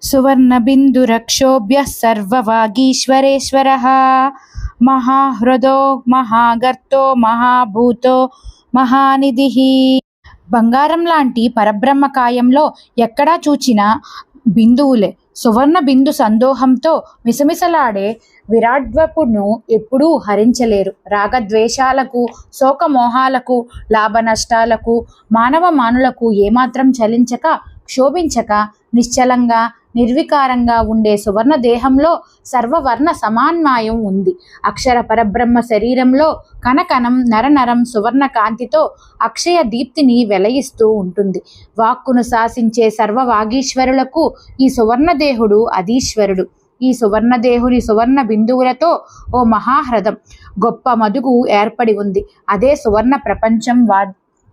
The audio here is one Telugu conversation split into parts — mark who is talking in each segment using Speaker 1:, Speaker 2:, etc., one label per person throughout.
Speaker 1: సువర్ణబిందురక్షోభ్యः సర్వవాగీశ్వరేశ్వరः మహాహృదో మహాగర్తో మహాభూతో మహానిధిః. బంగారం లాంటి పరబ్రహ్మకాయంలో ఎక్కడా చూచిన బిందువులే. సువర్ణ బిందు సందోహంతో మిసమిసలాడే విరాడ్వపును ఎప్పుడూ హరించలేరు. రాగద్వేషాలకు, శోకమోహాలకు, లాభనష్టాలకు, మానవ మానులకు ఏమాత్రం చలించక, క్షోభించక, నిశ్చలంగా, నిర్వికారంగా ఉండే సువర్ణ దేహంలో సర్వవర్ణ సమాన్మాయం ఉంది. అక్షర పరబ్రహ్మ శరీరంలో కణకణం నరనరం సువర్ణ కాంతితో అక్షయ దీప్తిని వెలయిస్తూ ఉంటుంది. వాక్కును శాసించే సర్వవాగీశ్వరులకు ఈ సువర్ణదేహుడు అధీశ్వరుడు. ఈ సువర్ణదేహుని సువర్ణ బిందువులతో ఓ మహాహ్రదం, గొప్ప మదుగు ఏర్పడి ఉంది. అదే సువర్ణ ప్రపంచం,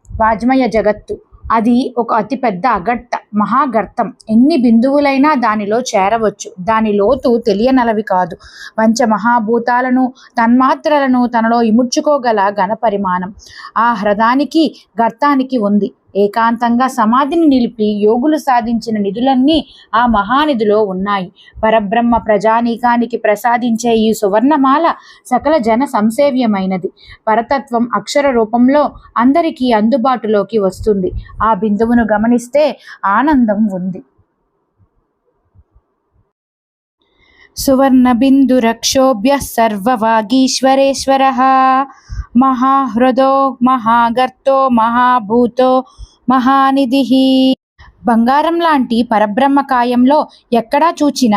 Speaker 1: వాజ్మయ జగత్తు. అది ఒక అతిపెద్ద అగట్ట, మహాగర్తం. ఎన్ని బిందువులైనా దానిలో చేరవచ్చు. దాని లోతు తెలియనలవి కాదు. పంచమహాభూతాలను, తన్మాత్రలను తనలో ఇముడ్చుకోగల ఘనపరిమాణం ఆ హ్రదానికి, గర్తానికి ఉంది. ఏకాంతంగా సమాధిని నిలిపి యోగులు సాధించిన నిధులన్నీ ఆ మహానిధిలో ఉన్నాయి. పరబ్రహ్మ ప్రజానీకానికి ప్రసాదించే ఈ సువర్ణమాల సకల జన సంసేవ్యమైనది. పరతత్వం అక్షర రూపంలో అందరికీ అందుబాటులోకి వస్తుంది. ఆ బిందువును గమనిస్తే ఆనందం ఉంది. సువర్ణబిందురక్షోభ్యः సర్వవాగీశ్వరేశ్వరः మహాహృదో మహాగర్తో మహాభూతో మహానిధిః. బంగారం లాంటి పరబ్రహ్మకాయంలో ఎక్కడా చూచిన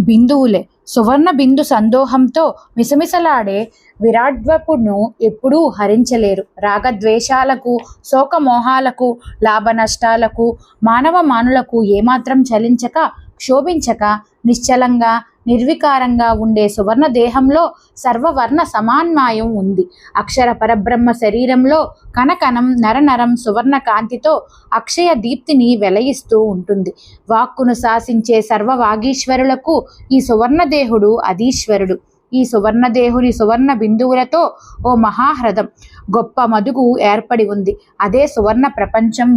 Speaker 1: బిందువులే. సువర్ణ బిందు సందోహంతో మిసమిసలాడే విరాడ్వపును ఎప్పుడూ హరించలేరు. రాగద్వేషాలకు, శోకమోహాలకు, లాభనష్టాలకు, మానవ మానులకు ఏమాత్రం చలించక, క్షోభించక, నిశ్చలంగా, నిర్వికారంగా ఉండే సువర్ణ దేహంలో సర్వవర్ణ సమాన్మాయం ఉంది. అక్షర పరబ్రహ్మ శరీరంలో కణకణం నరనరం సువర్ణ కాంతితో అక్షయ దీప్తిని వెలయిస్తూ ఉంటుంది. వాక్కును శాసించే సర్వవాగీశ్వరులకు ఈ సువర్ణదేహుడు అధీశ్వరుడు. ఈ సువర్ణదేహుని సువర్ణ బిందువులతో ఓ మహాహ్రదం, గొప్ప మదుగు ఏర్పడి ఉంది. అదే సువర్ణ ప్రపంచం,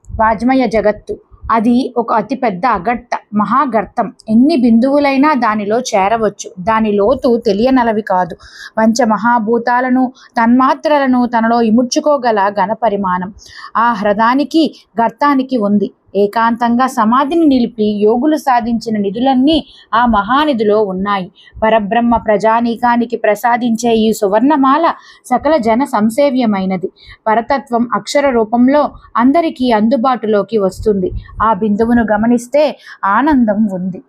Speaker 1: వాజ్మయ జగత్తు. అది ఒక అతిపెద్ద అగట్ట, మహాగర్తం. ఎన్ని బిందువులైనా దానిలో చేరవచ్చు. దాని లోతు తెలియనలవి కాదు. పంచమహాభూతాలను, తన్మాత్రలను తనలో ఇముడ్చుకోగల ఘనపరిమాణం ఆ హ్రదానికి, గర్తానికి ఉంది. ఏకాంతంగా సమాధిని నిలిపి యోగులు సాధించిన నిధులన్నీ ఆ మహానిధిలో ఉన్నాయి. పరబ్రహ్మ ప్రజానీకానికి ప్రసాదించే ఈ సువర్ణమాల సకల జన సంసేవ్యమైనది. పరతత్వం అక్షర రూపంలో అందరికీ అందుబాటులోకి వస్తుంది. ఆ బిందువును గమనిస్తే ఆనందం ఉంది.